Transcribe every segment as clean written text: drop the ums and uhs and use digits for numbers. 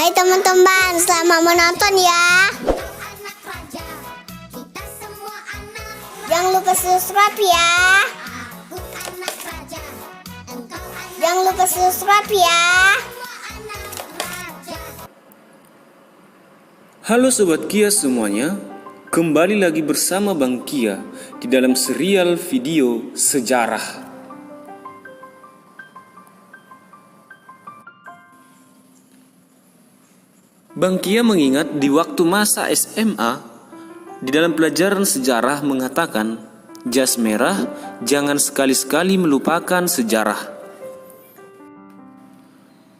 Hai teman-teman, selamat menonton ya. Jangan lupa subscribe ya. Jangan lupa subscribe ya. Halo Sobat Kia semuanya, kembali lagi bersama Bang Kia di dalam serial video sejarah. Bang Kia mengingat di waktu masa SMA, di dalam pelajaran sejarah mengatakan, jas merah jangan sekali-sekali melupakan sejarah.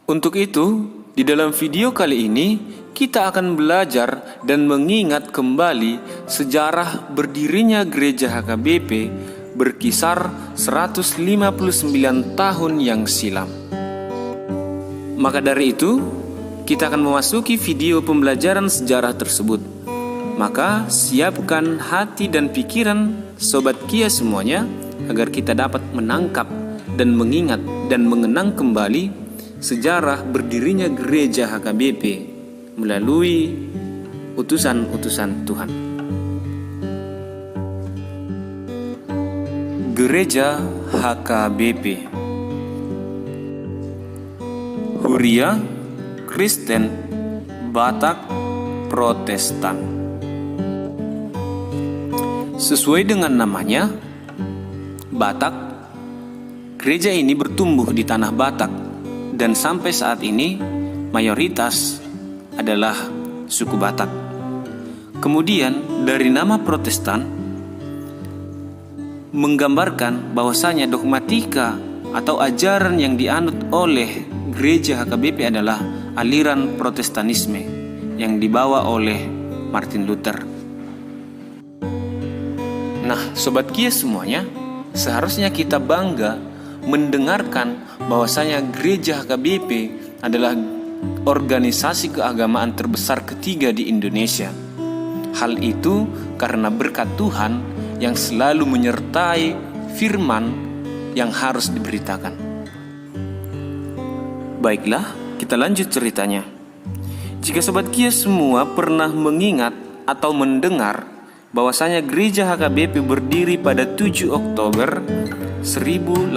Untuk itu, di dalam video kali ini, kita akan belajar dan mengingat kembali sejarah berdirinya gereja HKBP berkisar 159 tahun yang silam. Maka dari itu, kita akan memasuki video pembelajaran sejarah tersebut. Maka siapkan hati dan pikiran Sobat Kia semuanya agar kita dapat menangkap dan mengingat dan mengenang kembali sejarah berdirinya gereja HKBP melalui utusan-utusan Tuhan. Gereja HKBP Huria, Kristen, Batak, Protestan. Sesuai dengan namanya, Batak, gereja ini bertumbuh di tanah Batak dan sampai saat ini mayoritas adalah suku Batak. Kemudian dari nama Protestan menggambarkan bahwasanya dogmatika atau ajaran yang dianut oleh gereja HKBP adalah aliran Protestanisme yang dibawa oleh Martin Luther. Nah, Sobat Kia semuanya, seharusnya kita bangga mendengarkan bahwasanya gereja HKBP adalah organisasi keagamaan terbesar ketiga di Indonesia. Hal itu karena berkat Tuhan yang selalu menyertai firman yang harus diberitakan. Baiklah, kita lanjut ceritanya. Jika Sobat Kia semua pernah mengingat atau mendengar bahwasanya gereja HKBP berdiri pada 7 Oktober 1861,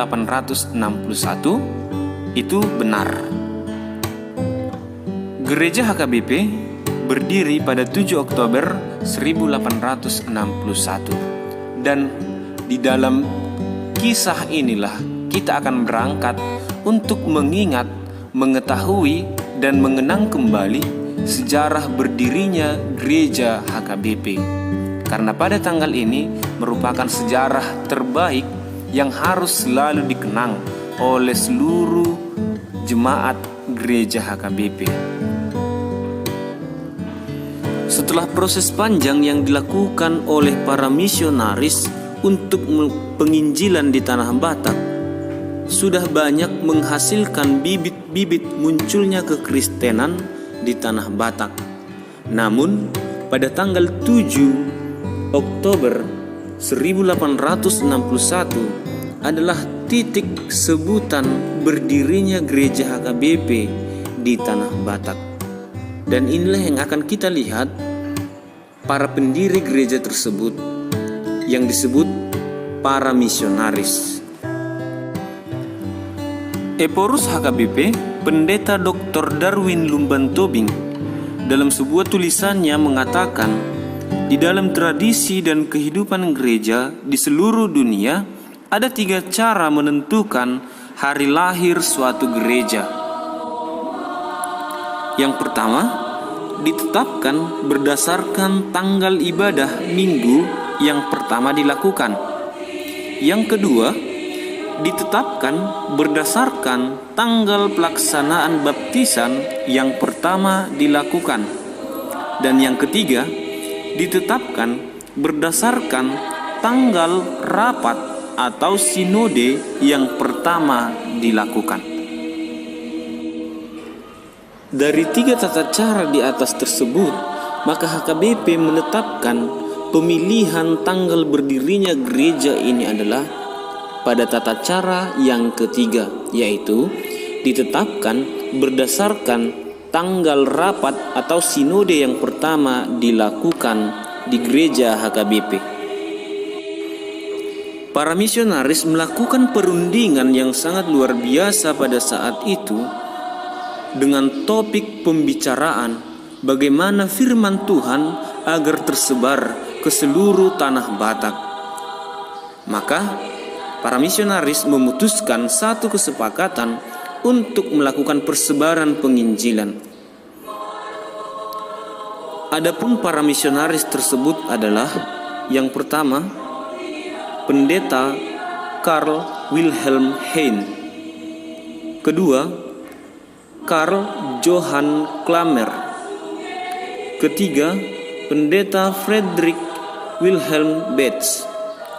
itu benar. Gereja HKBP berdiri pada 7 Oktober 1861. Dan di dalam kisah inilah kita akan berangkat untuk mengingat, mengetahui dan mengenang kembali sejarah berdirinya gereja HKBP. Karena pada tanggal ini merupakan sejarah terbaik yang harus selalu dikenang oleh seluruh jemaat gereja HKBP. Setelah proses panjang yang dilakukan oleh para misionaris untuk penginjilan di tanah Batak, sudah banyak menghasilkan bibit-bibit munculnya kekristenan di tanah Batak. Namun, pada tanggal 7 Oktober 1861 adalah titik sebutan berdirinya gereja HKBP di tanah Batak. Dan inilah yang akan kita lihat para pendiri gereja tersebut yang disebut para misionaris. Eporus HKBP, Pendeta Dr. Darwin Lumban Tobing, dalam sebuah tulisannya mengatakan, di dalam tradisi dan kehidupan gereja di seluruh dunia, ada 3 cara menentukan hari lahir suatu gereja. Yang pertama, ditetapkan berdasarkan tanggal ibadah minggu yang pertama dilakukan. Yang kedua, ditetapkan berdasarkan tanggal pelaksanaan baptisan yang pertama dilakukan. Dan yang ketiga, ditetapkan berdasarkan tanggal rapat atau sinode yang pertama dilakukan. Dari 3 tata cara di atas tersebut, maka HKBP menetapkan pemilihan tanggal berdirinya gereja ini adalah pada tata cara yang ketiga, yaitu ditetapkan berdasarkan tanggal rapat atau sinode yang pertama dilakukan di gereja HKBP. Para misionaris melakukan perundingan yang sangat luar biasa pada saat itu dengan topik pembicaraan bagaimana firman Tuhan agar tersebar ke seluruh tanah Batak. Maka para misionaris memutuskan satu kesepakatan untuk melakukan persebaran penginjilan. Adapun para misionaris tersebut adalah yang pertama, Pendeta Karl Wilhelm Heine. Kedua, Karl Johann Klamer. Ketiga, Pendeta Friedrich Wilhelm Betz.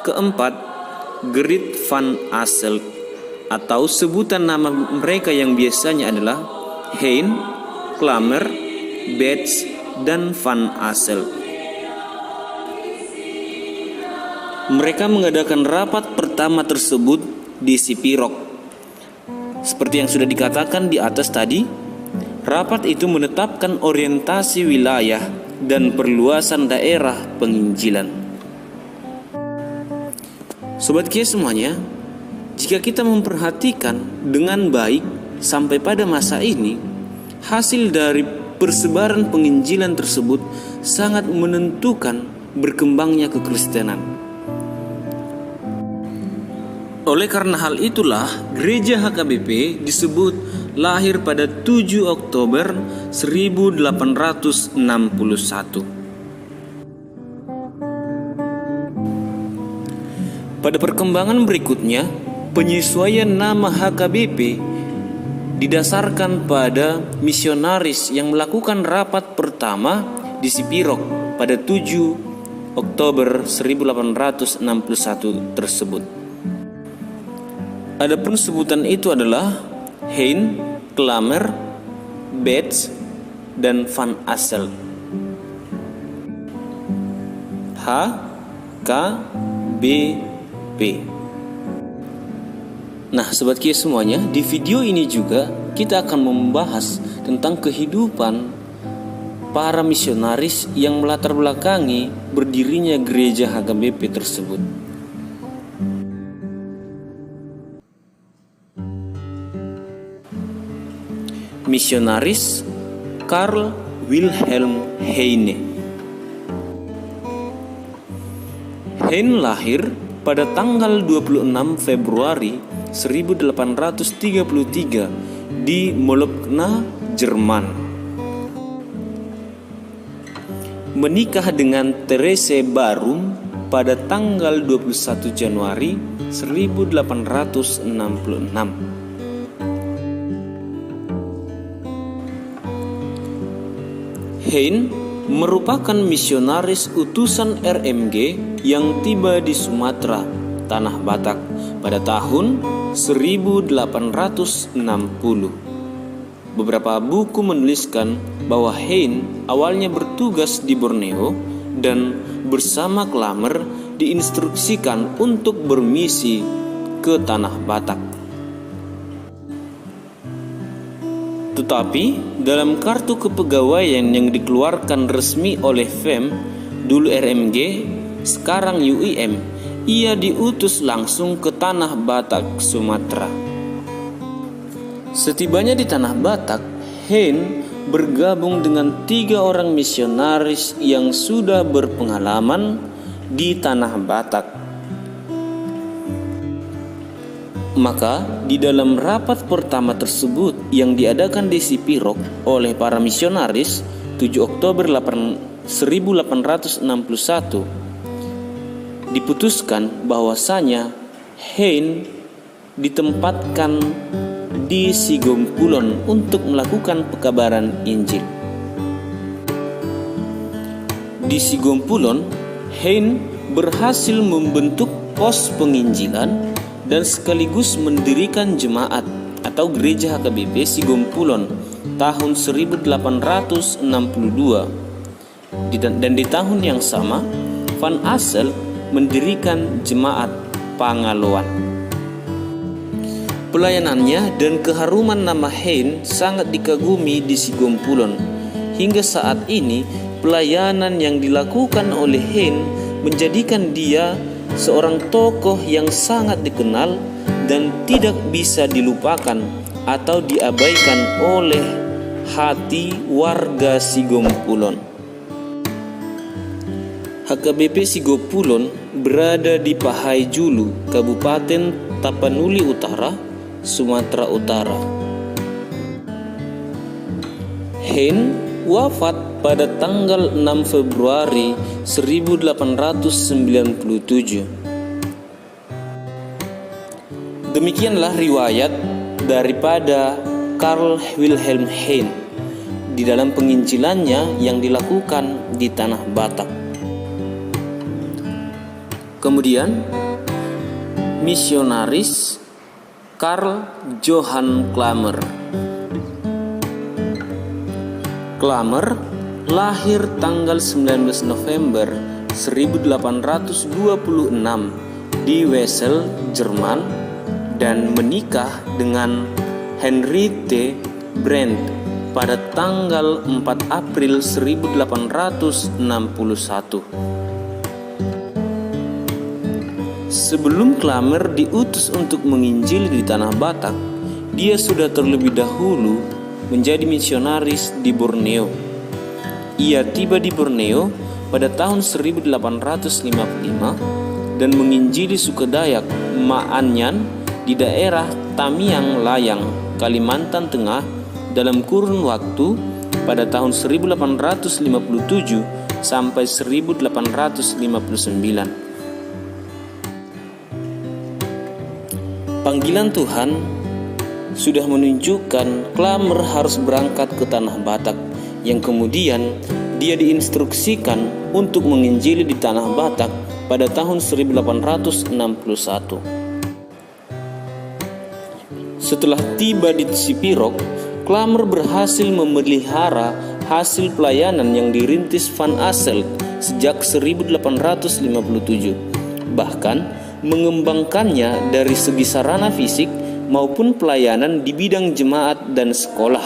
Keempat, Gerrit van Asselt, atau sebutan nama mereka yang biasanya adalah Heine, Klamer, Betz, dan van Asselt. Mereka mengadakan rapat pertama tersebut di Sipirok. Seperti yang sudah dikatakan di atas tadi, rapat itu menetapkan orientasi wilayah dan perluasan daerah penginjilan. Sobat Kia semuanya, jika kita memperhatikan dengan baik sampai pada masa ini, hasil dari persebaran penginjilan tersebut sangat menentukan berkembangnya kekristenan. Oleh karena hal itulah, gereja HKBP disebut lahir pada 7 Oktober 1861. Pada perkembangan berikutnya, penyesuaian nama HKBP didasarkan pada misionaris yang melakukan rapat pertama di Sipirok pada 7 Oktober 1861 tersebut. Adapun sebutan itu adalah Heine, Klamer, Betz, dan van Asselt. H, K, B, P. Nah, Sobat Kia semuanya, di video ini juga kita akan membahas tentang kehidupan para misionaris yang melatar belakangi berdirinya gereja HKBP tersebut. Misionaris Karl Wilhelm Heine. Heine lahir pada tanggal 26 Februari 1833 di Molokna, Jerman. Menikah dengan Therese Barum pada tanggal 21 Januari 1866. Heine merupakan misionaris utusan RMG yang tiba di Sumatera, Tanah Batak, pada tahun 1860. Beberapa buku menuliskan bahwa Heine awalnya bertugas di Borneo dan bersama Klamer diinstruksikan untuk bermisi ke Tanah Batak. Tetapi dalam kartu kepegawaian yang dikeluarkan resmi oleh FEM, dulu RMG, sekarang UIM, ia diutus langsung ke Tanah Batak, Sumatera. Setibanya di Tanah Batak, Heine bergabung dengan 3 orang misionaris yang sudah berpengalaman di Tanah Batak. Maka di dalam rapat pertama tersebut yang diadakan di Sipirok oleh para misionaris 7 Oktober 1861 diputuskan bahwasanya Heine ditempatkan di Sigompulon untuk melakukan pekabaran Injil. Di Sigompulon, Heine berhasil membentuk pos penginjilan dan sekaligus mendirikan jemaat atau gereja HKBP Sigompulon tahun 1862. Dan di tahun yang sama, van Asselt mendirikan jemaat Pangaloan. Pelayanannya dan keharuman nama Hein sangat dikagumi di Sigompulon. Hingga saat ini, pelayanan yang dilakukan oleh Hein menjadikan dia seorang tokoh yang sangat dikenal dan tidak bisa dilupakan atau diabaikan oleh hati warga Sigompulon. HKBP Sigompulon berada di Pahai Julu, Kabupaten Tapanuli Utara, Sumatera Utara. Hein wafat pada tanggal 6 Februari 1897. Demikianlah riwayat daripada Karl Wilhelm Hein di dalam penginjilannya yang dilakukan di tanah Batak. Kemudian misionaris Karl Johann Klamer. Klamer lahir tanggal 19 November 1826 di Wesel, Jerman, dan menikah dengan Henriette Brandt pada tanggal 4 April 1861. Sebelum Klamer diutus untuk menginjil di tanah Batak, dia sudah terlebih dahulu menjadi misionaris di Borneo. Ia tiba di Borneo pada tahun 1855 dan menginjili suku Dayak Ma'anyan di daerah Tamiang Layang, Kalimantan Tengah dalam kurun waktu pada tahun 1857 sampai 1859. Panggilan Tuhan sudah menunjukkan Klamer harus berangkat ke tanah Batak, yang kemudian dia diinstruksikan untuk menginjili di tanah Batak pada tahun 1861. Setelah tiba di Sipirok, Klamer berhasil memelihara hasil pelayanan yang dirintis Van Asselt sejak 1857. Bahkan mengembangkannya dari segi sarana fisik maupun pelayanan di bidang jemaat dan sekolah.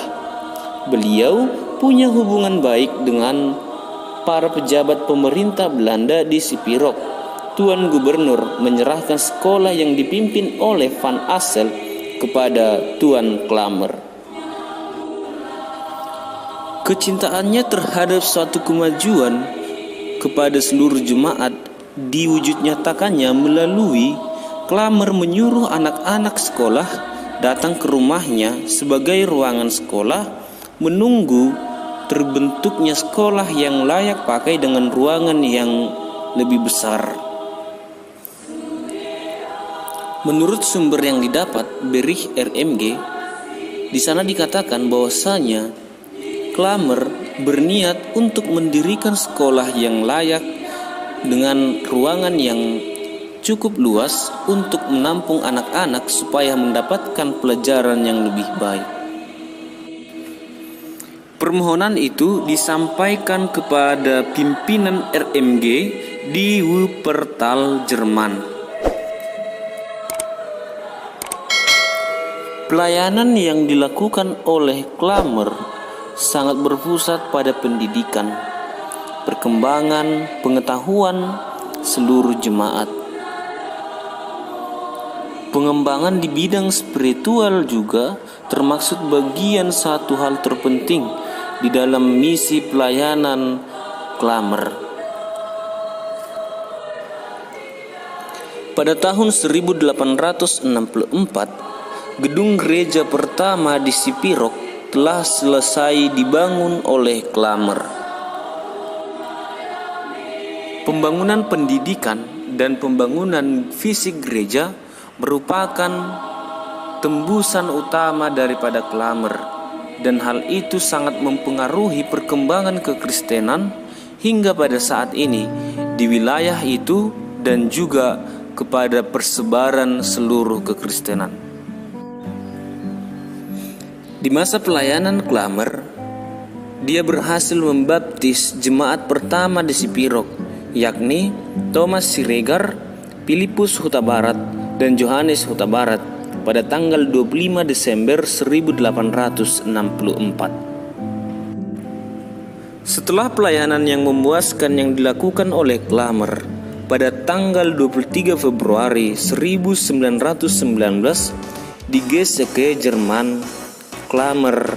Beliau punya hubungan baik dengan para pejabat pemerintah Belanda di Sipirok. Tuan Gubernur menyerahkan sekolah yang dipimpin oleh Van Asselt kepada Tuan Klamer. Kecintaannya terhadap suatu kemajuan kepada seluruh jemaat diwujud nyatakannya melalui Klamer menyuruh anak-anak sekolah datang ke rumahnya sebagai ruangan sekolah, menunggu terbentuknya sekolah yang layak pakai dengan ruangan yang lebih besar. Menurut sumber yang didapat Berich RMG, di sana dikatakan bahwasanya Klamer berniat untuk mendirikan sekolah yang layak dengan ruangan yang cukup luas untuk menampung anak-anak supaya mendapatkan pelajaran yang lebih baik. Permohonan itu disampaikan kepada pimpinan RMG di Wuppertal, Jerman. Pelayanan yang dilakukan oleh Klamer sangat berpusat pada pendidikan, perkembangan pengetahuan seluruh jemaat. Pengembangan di bidang spiritual juga termaksud bagian satu hal terpenting di dalam misi pelayanan Klamer. Pada tahun 1864, gedung gereja pertama di Sipirok telah selesai dibangun oleh Klamer. Pembangunan pendidikan dan pembangunan fisik gereja merupakan tembusan utama daripada Klamer, dan hal itu sangat mempengaruhi perkembangan kekristenan hingga pada saat ini di wilayah itu dan juga kepada persebaran seluruh kekristenan. Di masa pelayanan Klamer, dia berhasil membaptis jemaat pertama di Sipirok, yakni Thomas Siregar, Philippus Huta Barat, dan Johannes Huta Barat. pada tanggal 25 Desember 1864. Setelah pelayanan yang memuaskan yang dilakukan oleh Klamer, pada tanggal 23 Februari 1919 di Geseke, Jerman, Klamer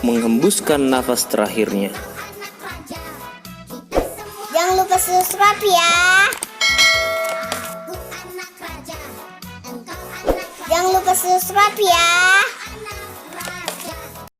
menghembuskan nafas terakhirnya. Jangan lupa subscribe ya. Jangan lupa subscribe ya.